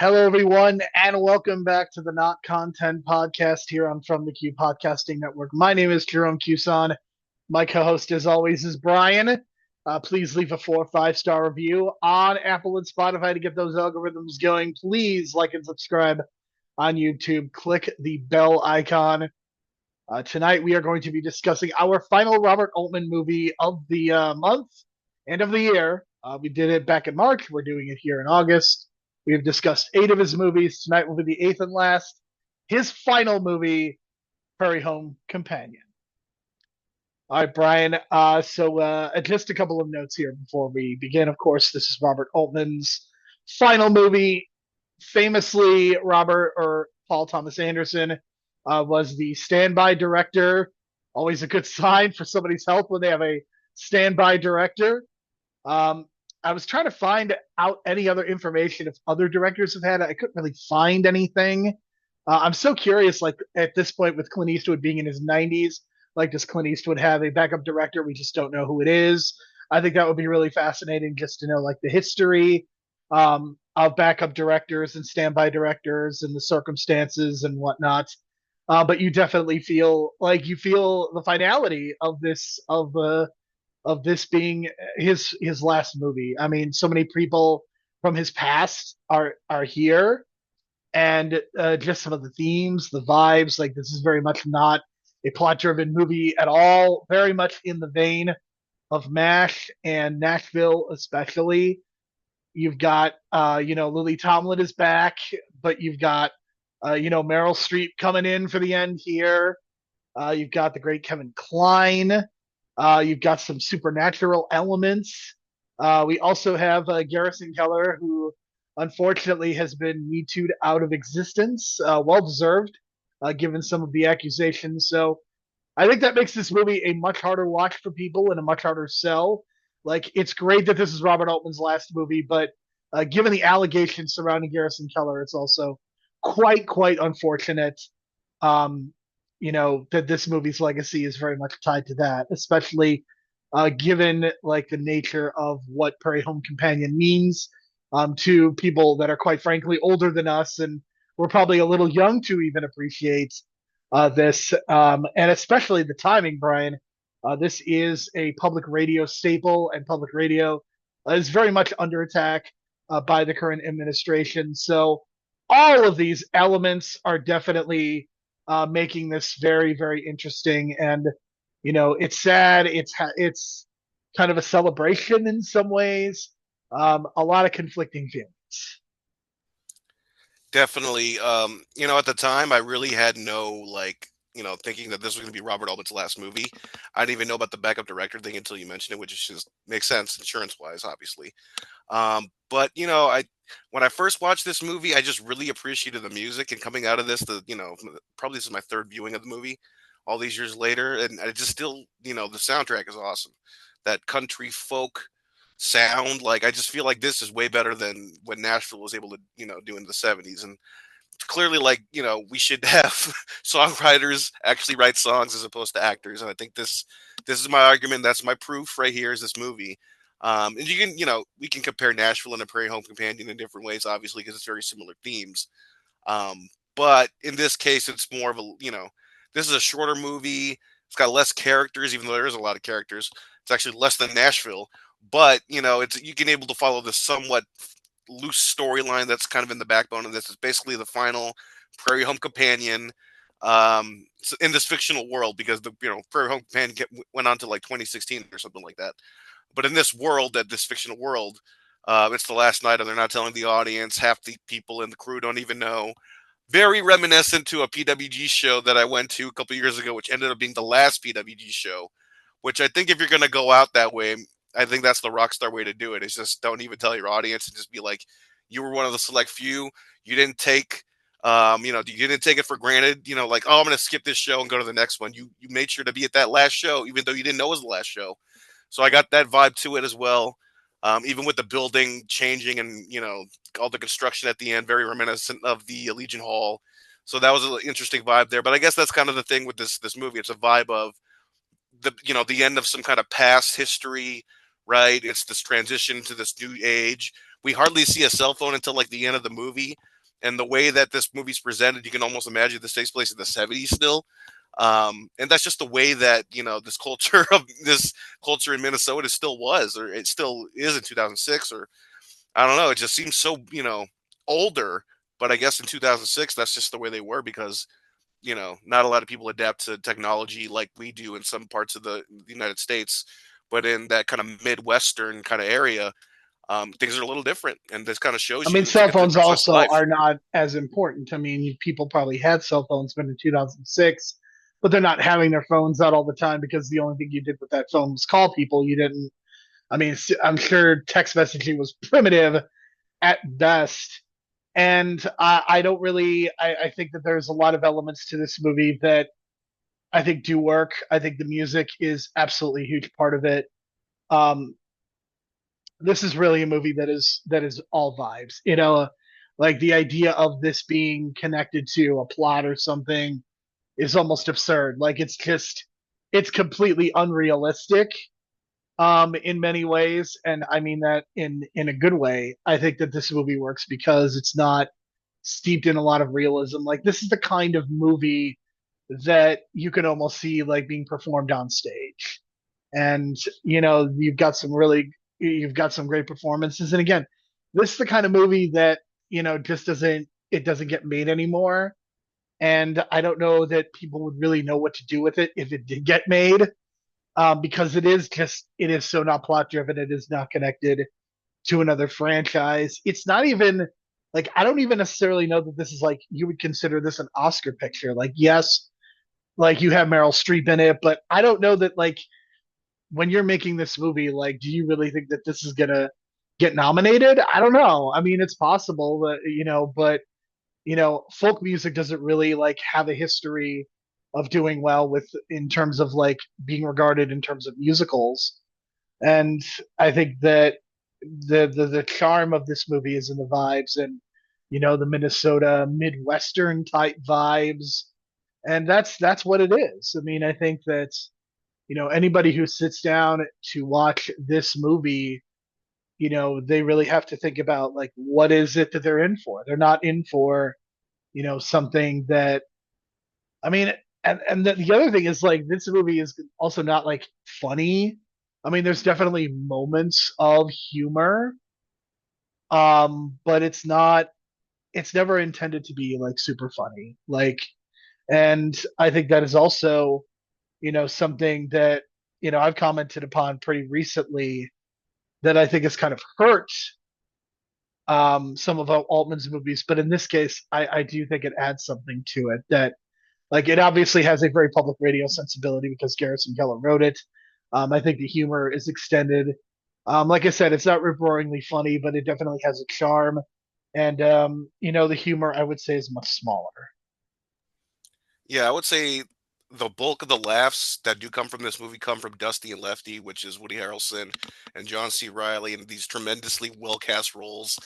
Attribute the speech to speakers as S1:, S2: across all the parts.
S1: Hello, everyone, and welcome back to the Not Content Podcast here on From the Q Podcasting Network. My name is Jerome Cuson. My co-host, as always, is Brian. Please leave a 4 or 5 star review on Apple and Spotify to get those algorithms going. Please like and subscribe on YouTube. Click the bell icon. Tonight, we are going to be discussing our final Robert Altman movie of the month and of the year. We did it back in March. We're doing it here in August. We have discussed 8 of his movies. Tonight will be the 8th and last. His final movie, Prairie Home Companion. All right, Brian. Just a couple of notes here before we begin. Of course, this is Robert Altman's final movie. Famously, Robert or Paul Thomas Anderson was the standby director. Always a good sign for somebody's health when they have a standby director. Um, I was trying to find out any other information if other directors have had it. I couldn't really find anything. I'm so curious, like at this point with Clint Eastwood being in his 90s, like does Clint Eastwood have a backup director? We just don't know who it is. I think that would be really fascinating just to know like the history of backup directors and standby directors and the circumstances and whatnot. But you definitely feel like you feel the finality of this being his last movie. I mean, so many people from his past are here, and just some of the themes, the vibes. Like this is very much not a plot-driven movie at all. Very much in the vein of MASH and Nashville, especially. You've got Lily Tomlin is back, but you've got Meryl Streep coming in for the end here. You've got the great Kevin Kline. You've got some supernatural elements. We also have Garrison Keller, who unfortunately has been Me Too'd out of existence. Well deserved, given some of the accusations. So I think that makes this movie a much harder watch for people and a much harder sell. Like, it's great that this is Robert Altman's last movie, but given the allegations surrounding Garrison Keller, it's also quite unfortunate. Um, that this movie's legacy is very much tied to that, especially given like the nature of what Prairie Home Companion means to people that are quite frankly older than us, and we're probably a little young to even appreciate this, and especially the timing, Brian. This is a public radio staple, and public radio is very much under attack by the current administration. So all of these elements are definitely making this very interesting. And it's sad. It's kind of a celebration in some ways. A lot of conflicting feelings.
S2: Definitely. At the time, I really had no thinking that this was going to be Robert Altman's last movie. I didn't even know about the backup director thing until you mentioned it, which is just makes sense insurance wise, obviously. But I when I first watched this movie, I just really appreciated the music. And coming out of this, probably this is my third viewing of the movie, all these years later, and I just still, the soundtrack is awesome. That country folk sound, like I just feel like this is way better than what Nashville was able to, do in the '70s. And clearly, we should have songwriters actually write songs as opposed to actors. And I think this is my argument. That's my proof right here is this movie. And you can, we can compare Nashville and a Prairie Home Companion in different ways, obviously, because it's very similar themes. But in this case, it's more of a, this is a shorter movie. It's got less characters, even though there is a lot of characters. It's actually less than Nashville. But, it's you can able to follow this somewhat loose storyline that's kind of in the backbone of this. It's basically the final Prairie Home Companion in this fictional world, because the Prairie Home Companion went on to like 2016 or something like that. But in this world, this fictional world, it's the last night, and they're not telling the audience. Half the people in the crew don't even know. Very reminiscent to a PWG show that I went to a couple years ago, which ended up being the last PWG show. Which I think if you're going to go out that way, I think that's the rock star way to do it. Is just don't even tell your audience and just be like, you were one of the select few. You didn't take, you didn't take it for granted. Like, oh, I'm going to skip this show and go to the next one. You made sure to be at that last show, even though you didn't know it was the last show. So I got that vibe to it as well. Even with the building changing and, all the construction at the end, very reminiscent of the Legion Hall. So that was an interesting vibe there. But I guess that's kind of the thing with this movie. It's a vibe of the end of some kind of past history, right? It's this transition to this new age. We hardly see a cell phone until like the end of the movie. and the way that this movie's presented, you can almost imagine this takes place in the 70s still. And that's just the way that this culture of this culture in Minnesota still was, or it still is in 2006, or I don't know. It just seems so older. But I guess in 2006, that's just the way they were because not a lot of people adapt to technology like we do in some parts of the United States. But in that kind of Midwestern kind of area, things are a little different, and this kind of
S1: I
S2: shows
S1: mean,
S2: you to
S1: cell
S2: get the
S1: phones
S2: slice of
S1: also
S2: life.
S1: are not as important. I mean, people probably had cell phones but in 2006, but they're not having their phones out all the time because the only thing you did with that phone was call people. You didn't. I mean, I'm sure text messaging was primitive at best. And I don't really. I think that there's a lot of elements to this movie that I think do work. I think the music is absolutely a huge part of it. Um, this is really a movie that is all vibes. Like the idea of this being connected to a plot or something is almost absurd. Like it's completely unrealistic in many ways, and I mean that in a good way. I think that this movie works because it's not steeped in a lot of realism. Like this is the kind of movie that you can almost see like being performed on stage. And you've got some great performances. And again, this is the kind of movie that just doesn't get made anymore. And I don't know that people would really know what to do with it if it did get made, because it is so not plot driven. It is not connected to another franchise. It's not even like I don't even necessarily know that this is like you would consider this an Oscar picture. Like yes, like you have Meryl Streep in it, but I don't know that like when you're making this movie, like, do you really think that this is gonna get nominated? I don't know. I mean, it's possible that but folk music doesn't really like have a history of doing well with in terms of like being regarded in terms of musicals. And I think that the charm of this movie is in the vibes and the Minnesota Midwestern type vibes, and that's what it is. I mean, I think that anybody who sits down to watch this movie, they really have to think about like what is it that they're in for. They're not in for something that I mean, and the other thing is like this movie is also not like funny. I mean, there's definitely moments of humor, but it's never intended to be like super funny. Like, and I think that is also something that I've commented upon pretty recently that I think has kind of hurt some of Altman's movies, but in this case, I do think it adds something to it that like it obviously has a very public radio sensibility because Garrison Keller wrote it. I think the humor is extended. Like I said, it's not rip roaringly funny, but it definitely has a charm. And the humor I would say is much smaller.
S2: Yeah, I would say the bulk of the laughs that do come from this movie come from Dusty and Lefty, which is Woody Harrelson and John C. Riley, and these tremendously well cast roles.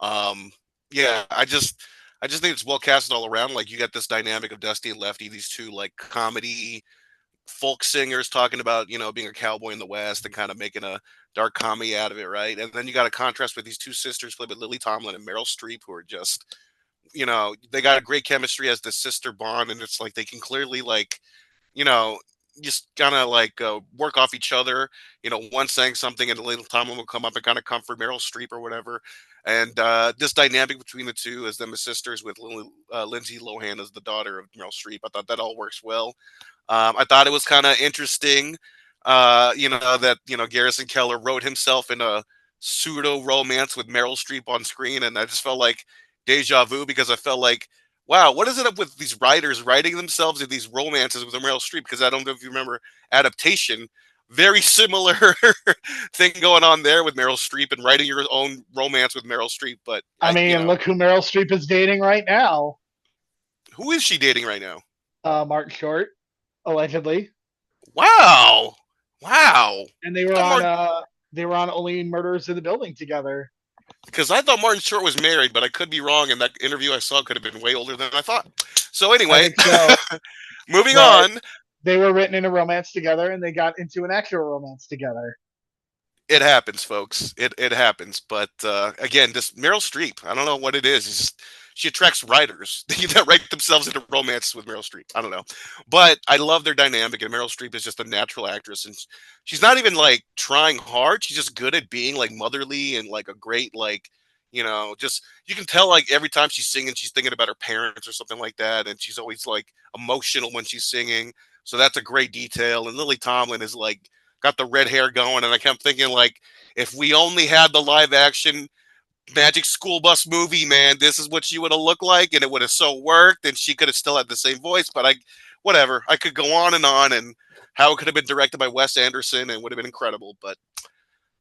S2: Um, yeah, I just think it's well casted all around. Like you got this dynamic of Dusty and Lefty, these two like comedy folk singers talking about being a cowboy in the West and kind of making a dark comedy out of it, right? And then you got a contrast with these two sisters played by Lily Tomlin and Meryl Streep, who are just they got a great chemistry as the sister bond, and it's like they can clearly like you know, just kind of like work off each other. One saying something and a little Tomlin will come up and kind of comfort Meryl Streep or whatever. And this dynamic between the two as them as sisters with Lindsay Lohan as the daughter of Meryl Streep, I thought that all works well. I thought it was kind of interesting, that, Garrison Keller wrote himself in a pseudo romance with Meryl Streep on screen. And I just felt like deja vu because I felt like, wow, what is it up with these writers writing themselves in these romances with Meryl Streep? Because I don't know if you remember Adaptation, very similar thing going on there with Meryl Streep and writing your own romance with Meryl Streep. But
S1: I mean, look who Meryl Streep is dating right now.
S2: who is she dating right now?
S1: Martin Short, allegedly,
S2: Wow, wow.
S1: and
S2: I thought Martin,
S1: they were on Only Murders in the Building together.
S2: because I thought Martin Short was married, but I could be wrong, and that interview I saw could have been way older than I thought. So
S1: I
S2: anyway,
S1: think so,
S2: moving
S1: but
S2: on.
S1: they were written in a romance together, and they got into an actual romance together.
S2: It happens, folks. It happens. But again, this Meryl Streep, I don't know what it is. It's just, she attracts writers that write themselves into romance with Meryl Streep. I don't know, but I love their dynamic, and Meryl Streep is just a natural actress, and she's not even like trying hard. She's just good at being like motherly and like a great like just you can tell like every time she's singing, she's thinking about her parents or something like that, and she's always like emotional when she's singing. So that's a great detail. And Lily Tomlin is like got the red hair going, and I kept thinking like if we only had the live action Magic School Bus movie, man, this is what she would have looked like, and it would have so worked, and she could have still had the same voice. But whatever, I could go on, and how it could have been directed by Wes Anderson and would have been incredible. But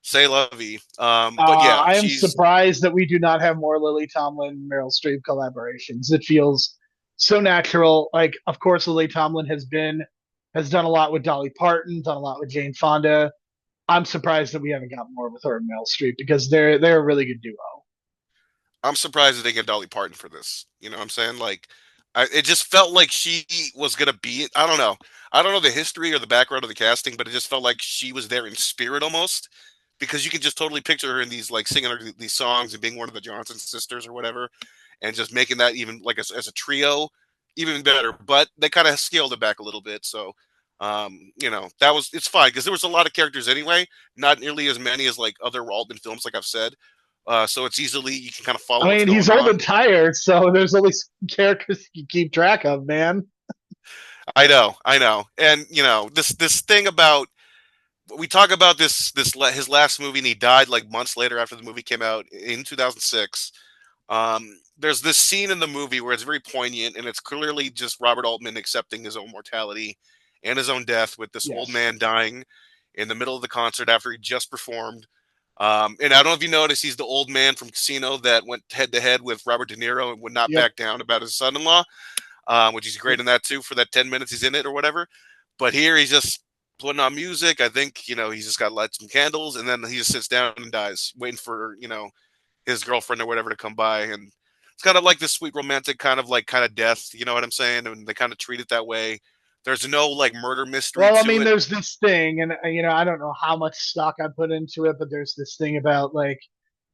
S2: say la vie. But yeah,
S1: I am
S2: she's.
S1: surprised that we do not have more Lily Tomlin Meryl Streep collaborations. It feels so natural. Like, of course, Lily Tomlin has done a lot with Dolly Parton, done a lot with Jane Fonda. I'm surprised that we haven't got more with her and Meryl Streep because they're a really good duo.
S2: I'm surprised that they get Dolly Parton for this. You know what I'm saying? Like, it just felt like she was gonna be it. I don't know. I don't know the history or the background of the casting, but it just felt like she was there in spirit almost, because you can just totally picture her in these like singing these songs and being one of the Johnson sisters or whatever, and just making that even like as a trio even better. But they kind of scaled it back a little bit, so that was it's fine because there was a lot of characters anyway, not nearly as many as like other Altman films, like I've said. So it's easily you can kind of follow
S1: I
S2: what's
S1: mean,
S2: going
S1: he's old
S2: on.
S1: and tired, so there's only some characters you can keep track of, man.
S2: I know, and this thing about we talk about his last movie, and he died like months later after the movie came out in 2006. There's this scene in the movie where it's very poignant, and it's clearly just Robert Altman accepting his own mortality and his own death, with this old
S1: Yes.
S2: man dying in the middle of the concert after he just performed. And I don't know if you noticed, he's the old man from Casino that went head to head with Robert De Niro and would not
S1: Yep.
S2: back down about his son-in-law, which he's great
S1: Yep.
S2: in that too for that 10 minutes he's in it or whatever. But here he's just putting on music. I think, he's just got to light some candles, and then he just sits down and dies, waiting for, his girlfriend or whatever to come by. And it's kind of like this sweet romantic kind of death, you know what I'm saying? And they kind of treat it that way. There's no like murder mystery
S1: Well, I
S2: to
S1: mean,
S2: it.
S1: there's this thing, and I don't know how much stock I put into it, but there's this thing about like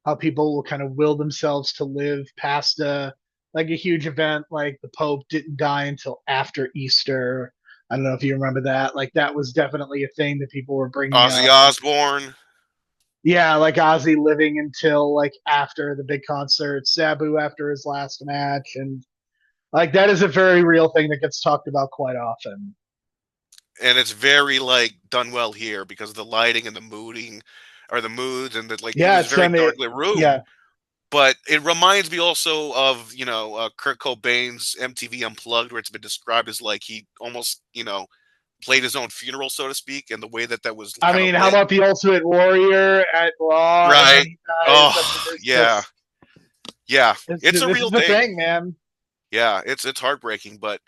S1: how people will kind of will themselves to live past a huge event, like the Pope didn't die until after Easter. I don't know if you remember that. Like that was definitely a thing that people were bringing
S2: Ozzy
S1: up.
S2: Osbourne.
S1: Yeah, like Ozzy living until like after the big concert, Sabu after his last match, and like that is a very real thing that gets talked about quite often.
S2: And it's very like done well here because of the lighting and the mooding or the moods, and that like it
S1: Yeah,
S2: was
S1: it's
S2: very
S1: done it.
S2: dark lit room.
S1: Yeah,
S2: But it reminds me also of Kurt Cobain's MTV Unplugged, where it's been described as like he almost played his own funeral, so to speak, and the way that that was
S1: I
S2: kind of
S1: mean, how
S2: lit.
S1: about the Ultimate Warrior at Raw, and then
S2: Right.
S1: he dies? I mean,
S2: Oh
S1: there's
S2: yeah,
S1: just
S2: yeah. It's a
S1: this
S2: real
S1: is the
S2: thing.
S1: thing, man.
S2: Yeah, it's heartbreaking, but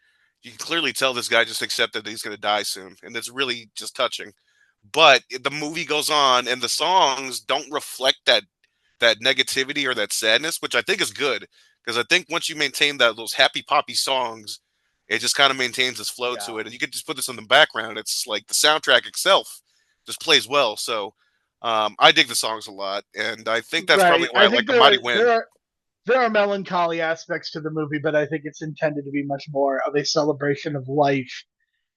S2: you can clearly tell this guy just accepted that he's going to die soon, and it's really just touching. But the movie goes on, and the songs don't reflect that negativity or that sadness, which I think is good, because I think once you maintain those happy poppy songs, it just kind of maintains this flow
S1: Yeah,
S2: to it, and you can just put this in the background. It's like the soundtrack itself just plays well. So I dig the songs a lot, and I think that's probably
S1: right.
S2: why
S1: I
S2: I like
S1: think
S2: a Mighty Wind.
S1: there are melancholy aspects to the movie, but I think it's intended to be much more of a celebration of life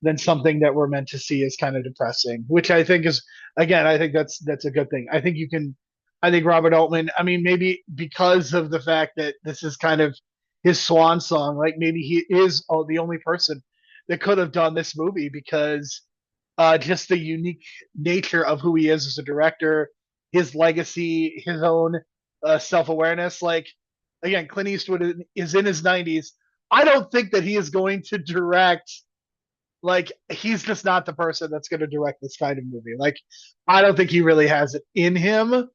S1: than something that we're meant to see as kind of depressing, which I think is again, I think that's a good thing. I think Robert Altman, I mean, maybe because of the fact that this is kind of his swan song, like maybe he is the only person that could have done this movie because just the unique nature of who he is as a director, his legacy, his own self awareness. Like again, Clint Eastwood is in his 90s. I don't think that he is going to direct like he's just not the person that's going to direct this kind of movie. Like I don't think he really has it in him.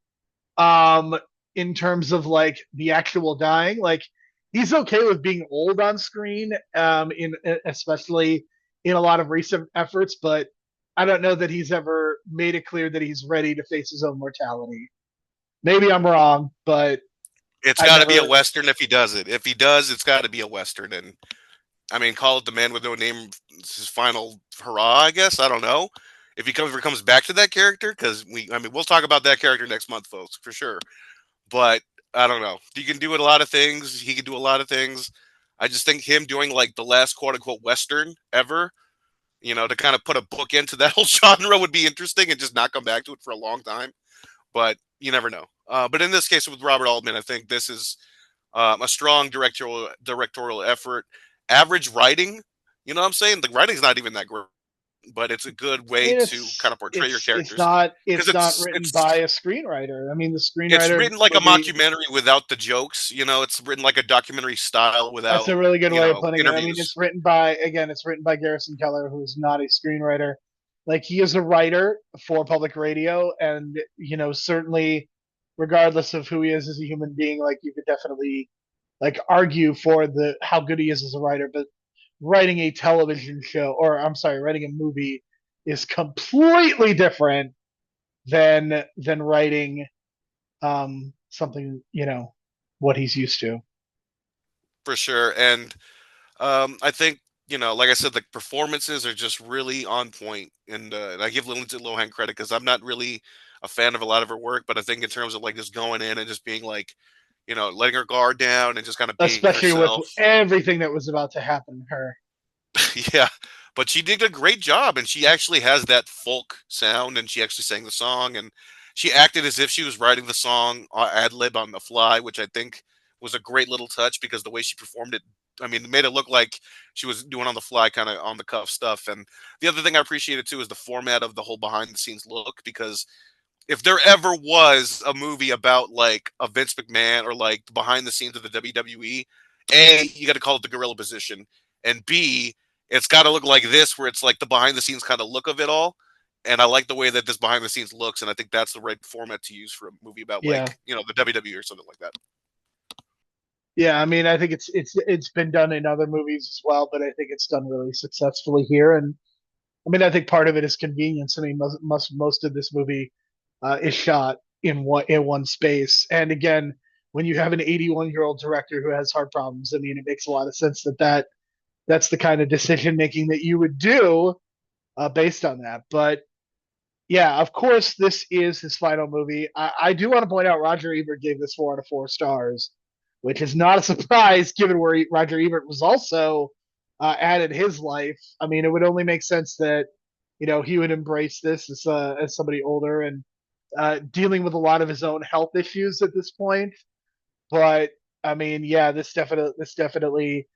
S1: Um, in terms of like the actual dying, like he's okay with being old on screen. In especially in a lot of recent efforts, but I don't know that he's ever made it clear that he's ready to face his own mortality. Maybe I'm wrong, but
S2: It's
S1: I
S2: got to be a
S1: never.
S2: western if he does it. If he does, it's got to be a western. And I mean, call it the man with no name, his final hurrah. I guess I don't know if he ever comes back to that character, because I mean, we'll talk about that character next month, folks, for sure. But I don't know. He can do a lot of things. He can do a lot of things. I just think him doing like the last quote unquote Western ever, to kind of put a book into that whole genre would be interesting and just not come back to it for a long time. But you never know. But in this case with Robert Altman, I think this is a strong directorial effort. Average writing, you know what I'm saying? The writing's not even that great, but it's a good
S1: I
S2: way
S1: mean,
S2: to kind of portray your characters because
S1: it's not written by a screenwriter. I mean, the
S2: it's
S1: screenwriter of
S2: written
S1: this
S2: like a
S1: movie.
S2: mockumentary without the jokes. It's written like a documentary style
S1: That's
S2: without
S1: a really good way of putting it. I mean,
S2: interviews.
S1: it's written by Garrison Keller, who's not a screenwriter. Like he is a writer for public radio, and certainly, regardless of who he is as a human being, like you could definitely like argue for the how good he is as a writer. But writing a television show, or I'm sorry, writing a movie, is completely different than writing something what he's used to.
S2: For sure. And I think, like I said, the performances are just really on point. And I give Lindsay Lohan credit because I'm not really a fan of a lot of her work, but I think in terms of like just going in and just being like, letting her guard down and just kind of being
S1: Especially with
S2: herself.
S1: everything that was about to happen to her.
S2: Yeah, but she did a great job, and she actually has that folk sound, and she actually sang the song, and she acted as if she was writing the song ad lib on the fly, which I think was a great little touch because the way she performed it, I mean, it made it look like she was doing on the fly, kind of on the cuff stuff. And the other thing I appreciated too is the format of the whole behind the scenes look because if there ever was a movie about like a Vince McMahon or like behind the scenes of the WWE, A, you got to call it the gorilla position, and B, it's got to look like this, where it's like the behind the scenes kind of look of it all. And I like the way that this behind the scenes looks, and I think that's the right format to use for a movie about
S1: Yeah.
S2: like the WWE or something like that.
S1: Yeah, I mean, I think it's been done in other movies as well, but I think it's done really successfully here. And I mean, I think part of it is convenience. I mean, most of this movie is shot in one space. And again, when you have an 81-year-old director who has heart problems, I mean, it makes a lot of sense that's the kind of decision making that you would do based on that. But yeah, of course, this is his final movie. I do want to point out Roger Ebert gave this 4 out of 4 stars, which is not a surprise given where Roger Ebert was also at in his life. I mean, it would only make sense that he would embrace this as somebody older and dealing with a lot of his own health issues at this point. But I mean, yeah, this definitely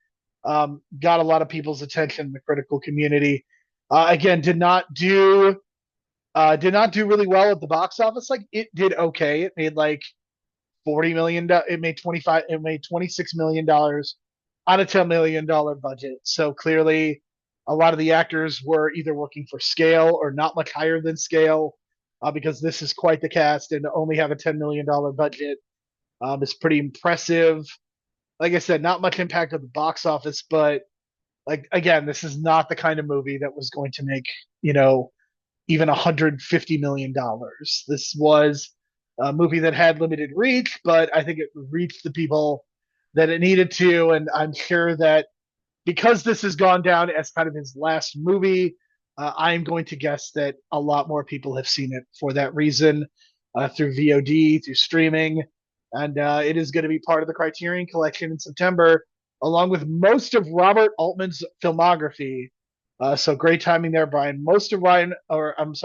S1: got a lot of people's attention in the critical community. Again, did not do really well at the box office. Like it did okay. It made like 40 million. It made 25. It made $26 million on a $10 million budget. So clearly, a lot of the actors were either working for scale or not much higher than scale, because this is quite the cast, and to only have a $10 million budget is pretty impressive. Like I said, not much impact at the box office, but like again, this is not the kind of movie that was going to make you know even $150 million. This was a movie that had limited reach, but I think it reached the people that it needed to. And I'm sure that because this has gone down as kind of his last movie, I'm going to guess that a lot more people have seen it for that reason, through VOD, through streaming. And it is going to be part of the Criterion Collection in September, along with most of Robert Altman's filmography. So great timing there, Brian. Most of Robert Altman's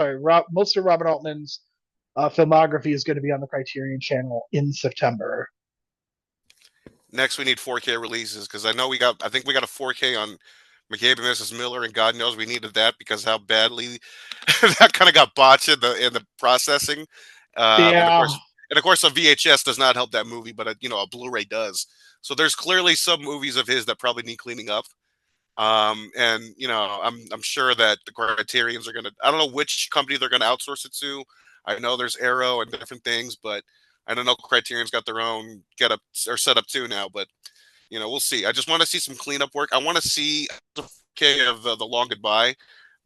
S1: filmography is going to be on the Criterion Channel in September.
S2: Next, we need 4K releases because I think we got a 4K on McCabe and Mrs. Miller, and God knows we needed that because how badly that kind of got botched in the processing. Um, and of
S1: Yeah,
S2: course, and of course, a VHS does not help that movie, but a Blu-ray does. So there's clearly some movies of his that probably need cleaning up. And I'm sure that the Criterions are gonna. I don't know which company they're gonna outsource it to. I know there's Arrow and different things, but I don't know Criterion's got their own get up or set up too now. But we'll see. I just want to see some cleanup work. I want to see the 4K of the Long Goodbye,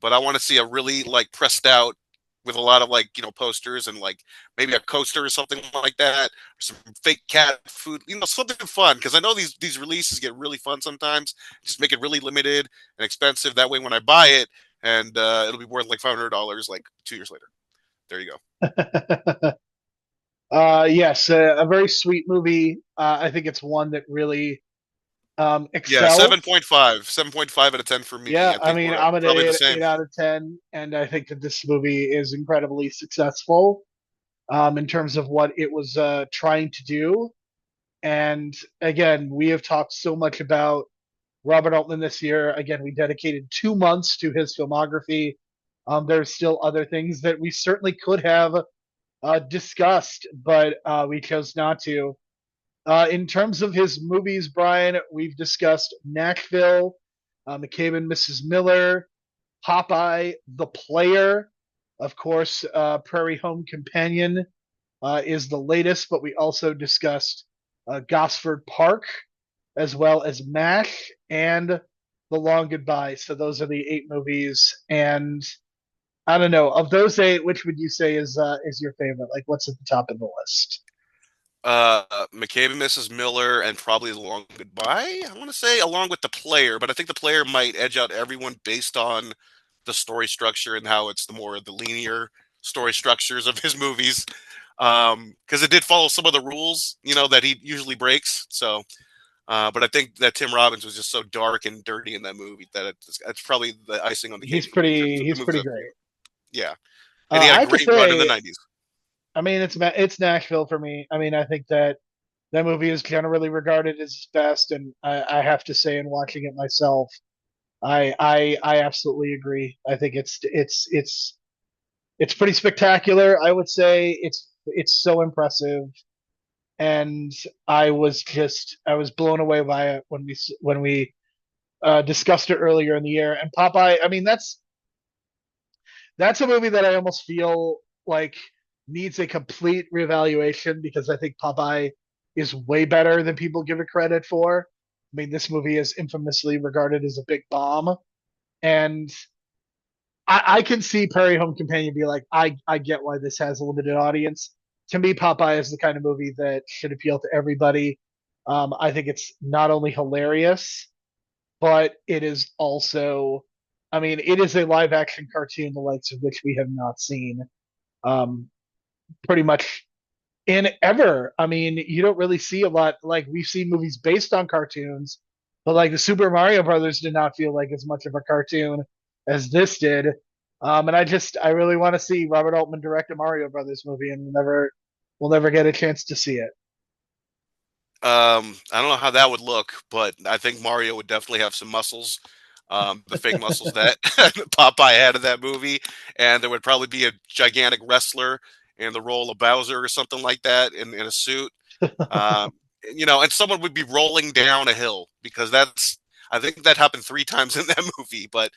S2: but I want to see a really like pressed out with a lot of like posters and like maybe a coaster or something like that, or some fake cat food, something fun because I know these releases get really fun sometimes. Just make it really limited and expensive. That way, when I buy it, and it'll be worth like $500 like 2 years later. There you go.
S1: Yes, a very sweet movie. I think it's one that really
S2: Yeah,
S1: excels.
S2: 7.5 out of 10 for me.
S1: Yeah,
S2: I
S1: I
S2: think
S1: mean,
S2: we're
S1: I'm an
S2: probably the
S1: eight,
S2: same.
S1: 8 out of 10, and I think that this movie is incredibly successful in terms of what it was trying to do. And again, we have talked so much about Robert Altman this year. Again, we dedicated 2 months to his filmography. There's still other things that we certainly could have discussed, but we chose not to. In terms of his movies, Brian, we've discussed Nashville, McCabe and Mrs. Miller, Popeye, The Player, of course, Prairie Home Companion is the latest, but we also discussed Gosford Park as well as MASH and The Long Goodbye. So those are the 8 movies, and I don't know of those 8, which would you say is your favorite? Like, what's at the top of the list?
S2: McCabe and Mrs. Miller, and probably The Long Goodbye. I want to say along with The Player, but I think The Player might edge out everyone based on the story structure and how it's the linear story structures of his movies. Because it did follow some of the rules, that he usually breaks. So, but I think that Tim Robbins was just so dark and dirty in that movie that it's probably the icing on the cake
S1: He's
S2: for me in terms
S1: pretty.
S2: of the
S1: He's
S2: movies
S1: pretty
S2: I've seen.
S1: great.
S2: Yeah, and he had
S1: I
S2: a
S1: have to
S2: great run in the
S1: say,
S2: '90s.
S1: I mean, it's Nashville for me. I mean, I think that that movie is generally regarded as his best, and I have to say, in watching it myself, I absolutely agree. I think it's pretty spectacular. I would say it's so impressive, and I was blown away by it when we discussed it earlier in the year. And Popeye, I mean, that's a movie that I almost feel like needs a complete reevaluation because I think Popeye is way better than people give it credit for. I mean, this movie is infamously regarded as a big bomb, and I can see Prairie Home Companion be like, I get why this has a limited audience. To me, Popeye is the kind of movie that should appeal to everybody. I think it's not only hilarious, but it is also, I mean, it is a live action cartoon, the likes of which we have not seen um, pretty much in ever. I mean, you don't really see a lot. Like we've seen movies based on cartoons, but like the Super Mario Brothers did not feel like as much of a cartoon as this did. And I really want to see Robert Altman direct a Mario Brothers movie, and we'll never get a chance to see it.
S2: I don't know how that would look, but I think Mario would definitely have some muscles, the fake muscles that Popeye had in that movie, and there would probably be a gigantic wrestler in the role of Bowser or something like that in a suit. Um, and someone would be rolling down a hill because I think that happened 3 times in that movie. But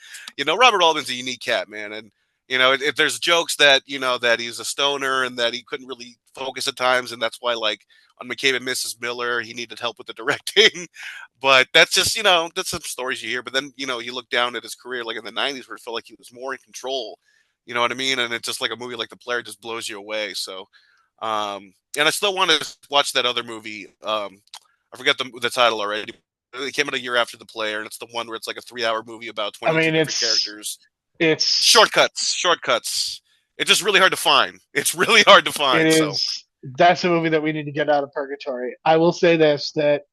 S2: Robert Altman's a unique cat, man, and if there's jokes that that he's a stoner and that he couldn't really focus at times, and that's why like on McCabe and Mrs. Miller he needed help with the directing. But that's just that's some stories you hear. But then you look down at his career like in the '90s where it felt like he was more in control. You know what I mean? And it's just like a movie like The Player just blows you away. So. And I still want to watch that other movie. I forget the title already. It came out a year after The Player, and it's the one where it's like a 3-hour movie about
S1: I
S2: 22
S1: mean,
S2: different characters.
S1: it's
S2: Shortcuts. It's just really hard to find. It's really hard to
S1: it
S2: find. So,
S1: is that's a movie that we need to get out of purgatory. I will say this that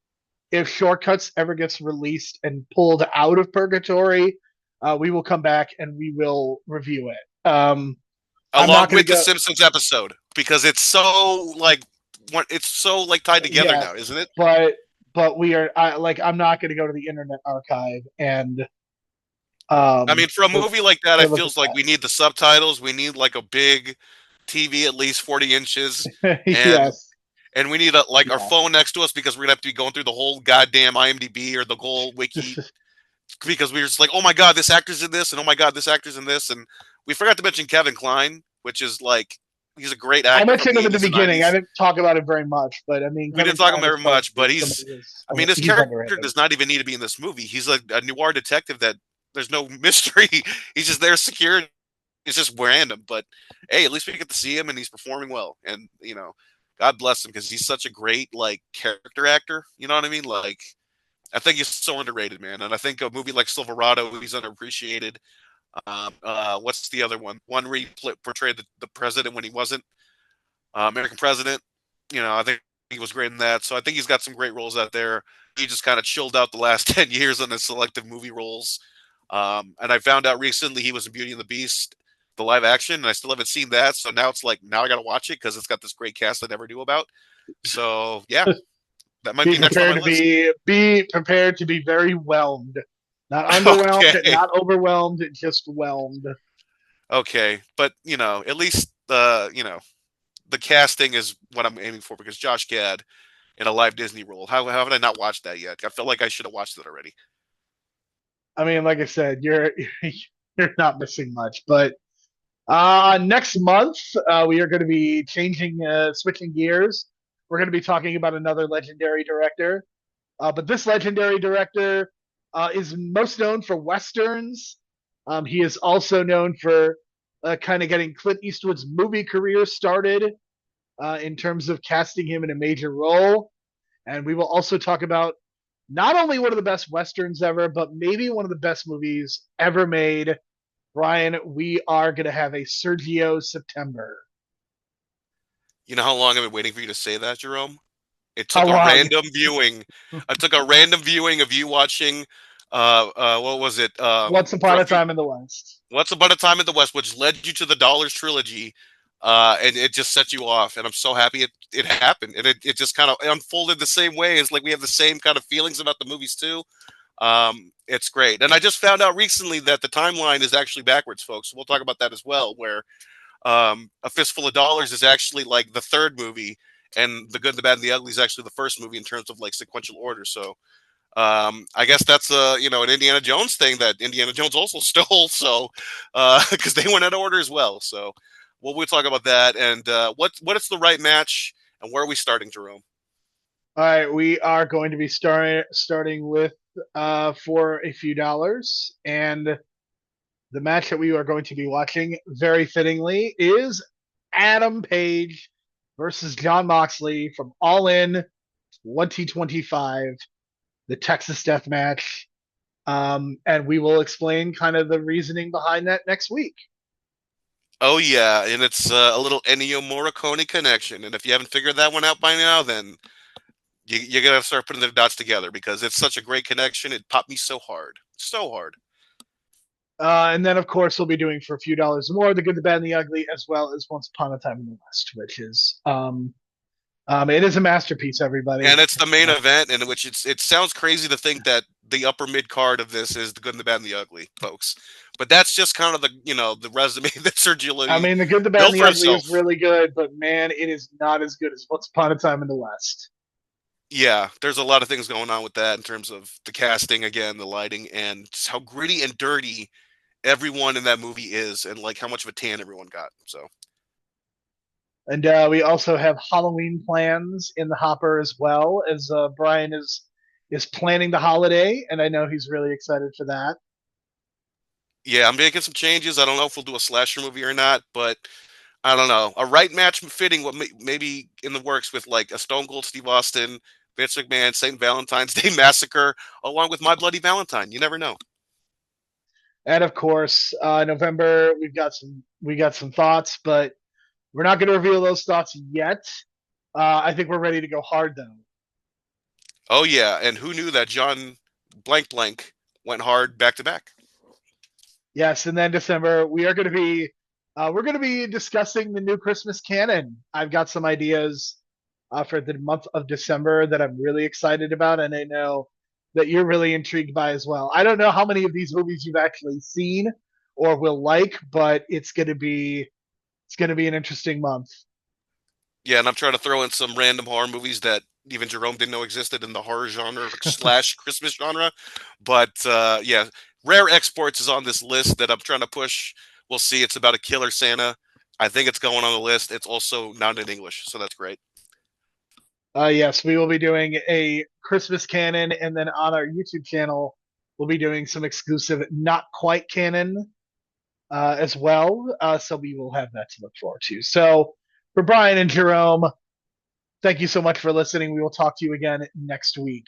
S1: if Shortcuts ever gets released and pulled out of purgatory, we will come back and we will review it. I'm not
S2: along
S1: going to
S2: with the
S1: go.
S2: Simpsons episode, because it's so like tied together
S1: Yes,
S2: now, isn't it?
S1: but we are like I'm not going to go to the Internet Archive and
S2: I mean, for a
S1: to,
S2: movie like that, it
S1: look at
S2: feels like we need the subtitles. We need like a big TV, at least 40 inches,
S1: that.
S2: and
S1: Yes,
S2: and we need like our
S1: yeah.
S2: phone next to us because we're gonna have to be going through the whole goddamn IMDb or the whole wiki because we were just like, oh my god, this actor's in this, and oh my god, this actor's in this, and we forgot to mention Kevin Kline, which is like he's a great
S1: I
S2: actor from
S1: mentioned
S2: the
S1: him at the
S2: 80s and
S1: beginning. I
S2: 90s.
S1: didn't talk about it very much, but I mean,
S2: We didn't
S1: Kevin
S2: talk about
S1: Kline
S2: him
S1: is
S2: very much, but
S1: somebody
S2: I mean, his
S1: he's
S2: character
S1: underrated.
S2: does not even need to be in this movie. He's like a noir detective that there's no mystery. He's just there security. It's just random, but hey, at least we get to see him and he's performing well. And God bless him because he's such a great like character actor. You know what I mean? Like I think he's so underrated, man. And I think a movie like Silverado, he's underappreciated. What's the other one? One where he portrayed the president when he wasn't. American President. I think he was great in that. So I think he's got some great roles out there. He just kind of chilled out the last 10 years on his selective movie roles. And I found out recently he was in Beauty and the Beast, the live action, and I still haven't seen that. So now it's like now I got to watch it because it's got this great cast I never knew about. So yeah, that might
S1: Be
S2: be next on
S1: prepared
S2: my
S1: to
S2: list.
S1: be prepared to be very whelmed. Not underwhelmed,
S2: Okay,
S1: not overwhelmed, just whelmed.
S2: okay, but at least the casting is what I'm aiming for because Josh Gad in a live Disney role. How have I not watched that yet? I feel like I should have watched it already.
S1: I mean, like I said, you're not missing much. But next month, we are going to be switching gears. We're going to be talking about another legendary director. But this legendary director is most known for westerns. He is also known for kind of getting Clint Eastwood's movie career started in terms of casting him in a major role. And we will also talk about not only one of the best westerns ever, but maybe one of the best movies ever made. Brian, we are going to have a Sergio September.
S2: You know how long I've been waiting for you to say that, Jerome? It
S1: How
S2: took a
S1: long?
S2: random viewing. I took a random viewing of you watching. What was it?
S1: Once Upon a Time in the West.
S2: Once Upon a Time in the West, which led you to the Dollars trilogy, and it just set you off. And I'm so happy it happened, and it just kind of unfolded the same way. It's like we have the same kind of feelings about the movies too. It's great, and I just found out recently that the timeline is actually backwards, folks. We'll talk about that as well. Where A Fistful of Dollars is actually like the third movie, and The Good, the Bad, and the Ugly is actually the first movie in terms of like sequential order. So I guess that's an Indiana Jones thing that Indiana Jones also stole. So because they went out of order as well. So we'll talk about that and what is the right match and where are we starting, Jerome?
S1: All right, we are going to be starting with for a few dollars, and the match that we are going to be watching, very fittingly, is Adam Page versus John Moxley from All In 2025, the Texas Death Match. And we will explain kind of the reasoning behind that next week.
S2: Oh yeah, and it's a little Ennio Morricone connection. And if you haven't figured that one out by now, then you're gonna start putting the dots together because it's such a great connection. It popped me so hard.
S1: And then, of course, we'll be doing for a few dollars more the good, the bad, and the ugly, as well as Once Upon a Time in the West, which is it is a masterpiece. Everybody,
S2: And it's the main event, in which it sounds crazy to think that the upper mid card of this is the good, and the bad, and the ugly, folks. But that's just kind of the resume that Sergio
S1: I
S2: Leone
S1: mean, the good, the bad, and
S2: built
S1: the
S2: for
S1: ugly
S2: himself.
S1: is really good, but man, it is not as good as Once Upon a Time in the West.
S2: Yeah, there's a lot of things going on with that in terms of the casting, again, the lighting, and just how gritty and dirty everyone in that movie is, and like how much of a tan everyone got. So
S1: And we also have Halloween plans in the hopper as well, as Brian is planning the holiday, and I know he's really excited for that.
S2: yeah, I'm making some changes. I don't know if we'll do a slasher movie or not, but I don't know. A right match fitting what maybe in the works with like a Stone Cold Steve Austin, Vince McMahon, St. Valentine's Day Massacre, along with My Bloody Valentine. You never know.
S1: And of course, November we got some thoughts, but we're not going to reveal those thoughts yet. I think we're ready to go hard though.
S2: Oh yeah, and who knew that John blank blank went hard back to back?
S1: Yes, and then December we're going to be discussing the new Christmas canon. I've got some ideas for the month of December that I'm really excited about, and I know that you're really intrigued by as well. I don't know how many of these movies you've actually seen or will like, but it's going to be an interesting month.
S2: Yeah, and I'm trying to throw in some random horror movies that even Jerome didn't know existed in the horror genre slash Christmas genre. But yeah, Rare Exports is on this list that I'm trying to push. We'll see. It's about a killer Santa. I think it's going on the list. It's also not in English, so that's great.
S1: Yes, we will be doing a Christmas canon, and then on our YouTube channel, we'll be doing some exclusive, not quite canon as well. So we will have that to look forward to. So for Brian and Jerome, thank you so much for listening. We will talk to you again next week.